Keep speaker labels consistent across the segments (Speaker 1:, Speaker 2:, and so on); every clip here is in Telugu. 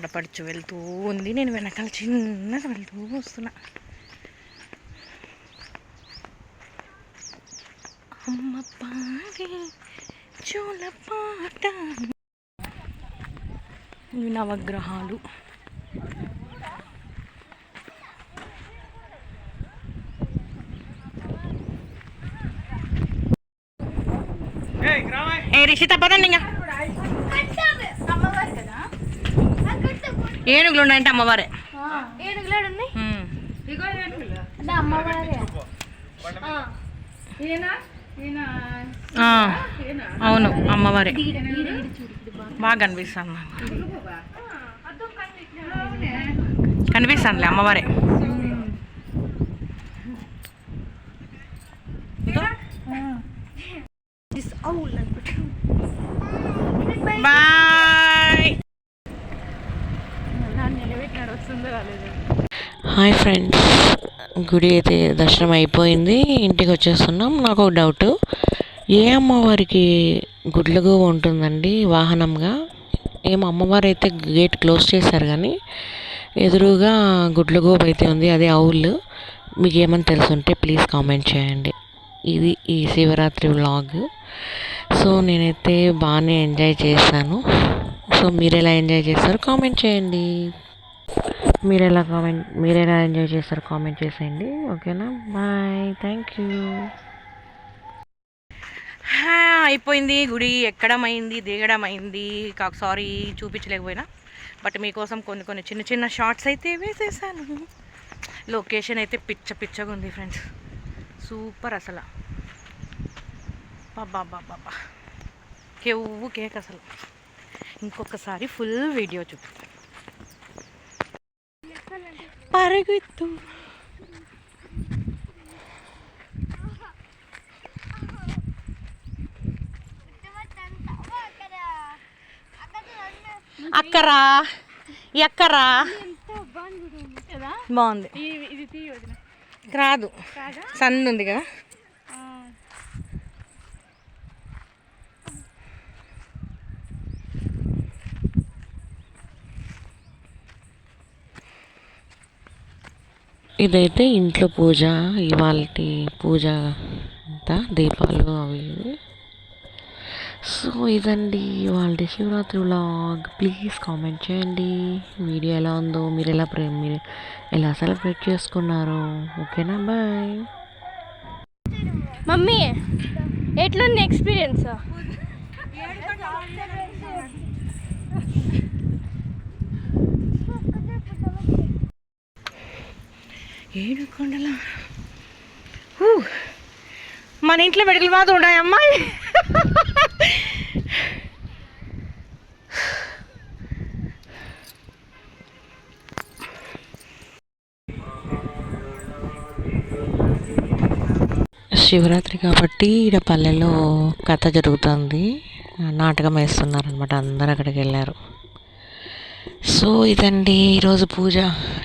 Speaker 1: ఆడపడుచు వెళ్తూ ఉంది, నేను వెనకాల చిన్నగా వెళ్తూ వస్తున్నా. అమ్మ పాడే జోల పాట. ఇవి నవగ్రహాలు. ఏ రిషిత పదండి. ఇంకా ఏనుగులు ఉన్నాయంటే అమ్మవారే. అవును అమ్మవారే, బాగా కనిపిస్తుంది. కనిపిస్తుందిలే అమ్మవారే. బాయ్.
Speaker 2: హాయ్ ఫ్రెండ్స్, గుడి అయితే దర్శనం అయిపోయింది, ఇంటికి వచ్చేస్తున్నాం. నాకు ఒక డౌట్, ఏ అమ్మవారికి గుడ్లగూ ఉంటుందండి వాహనంగా? ఏం అమ్మవారు అయితే గేట్ క్లోజ్ చేశారు, కానీ ఎదురుగా గుడ్లగూబ అయితే ఉంది, అదే ఆవులు. మీకు ఏమైనా తెలుసుంటే ప్లీజ్ కామెంట్ చేయండి. ఇది ఈ శివరాత్రి వ్లాగ్. సో నేనైతే బాగానే ఎంజాయ్ చేశాను. సో మీరు ఎలా ఎంజాయ్ చేస్తారు కామెంట్ చేయండి. మీరు ఎలా ఎంజాయ్ చేస్తారు కామెంట్ చేసేయండి. ఓకేనా, బాయ్, థ్యాంక్ యూ.
Speaker 1: అయిపోయింది, గుడి ఎక్కడం అయింది, దిగడం అయింది. సారీ చూపించలేకపోయినా, బట్ మీకోసం కొన్ని చిన్న చిన్న షార్ట్స్ అయితే వేసేసాను. లొకేషన్ అయితే పిచ్చగా ఉంది ఫ్రెండ్స్, సూపర్ అసలు. బాబా కేవు కేక్ అసలు. ఇంకొకసారి ఫుల్ వీడియో చూపి పరుగుతూ. అక్కరా ఎక్కరా బాగుంది. రాదు, సన్ ఉంది కదా.
Speaker 2: ఇదైతే ఇంట్లో పూజ, ఇవాళ పూజ అంతా దీపాలు అవి. సో ఇదండి ఇవాళ శివరాత్రి వ్లాగ్. ప్లీజ్ కామెంట్ చేయండి వీడియో ఎలా ఉందో, మీరు ఎలా సెలబ్రేట్ చేసుకున్నారో. ఓకేనా, బాయ్.
Speaker 3: మమ్మీ ఎట్లుంది ఎక్స్పీరియన్స్?
Speaker 1: ఏడుకొండల మన ఇంట్లో మెడికల్ బాధ ఉన్నాయి అమ్మాయి.
Speaker 2: శివరాత్రి కాబట్టి ఇక్కడ పల్లెలో కథ జరుగుతుంది, నాటకం వేస్తున్నారనమాట. అందరు అక్కడికి వెళ్ళారు. సో ఇదండి ఈరోజు పూజ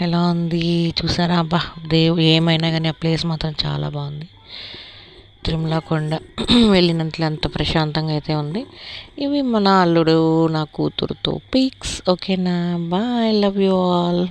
Speaker 2: ఎలా ఉంది చూసారా? అబ్బా ఏమైనా కానీ ఆ ప్లేస్ మాత్రం చాలా బాగుంది. తిరుమల కొండ వెళ్ళినట్లు అంత ప్రశాంతంగా అయితే ఉంది. ఇవి మన అల్లుడు నా కూతురుతో పిక్స్. ఓకేనా, బాయ్, లవ్ యూ ఆల్.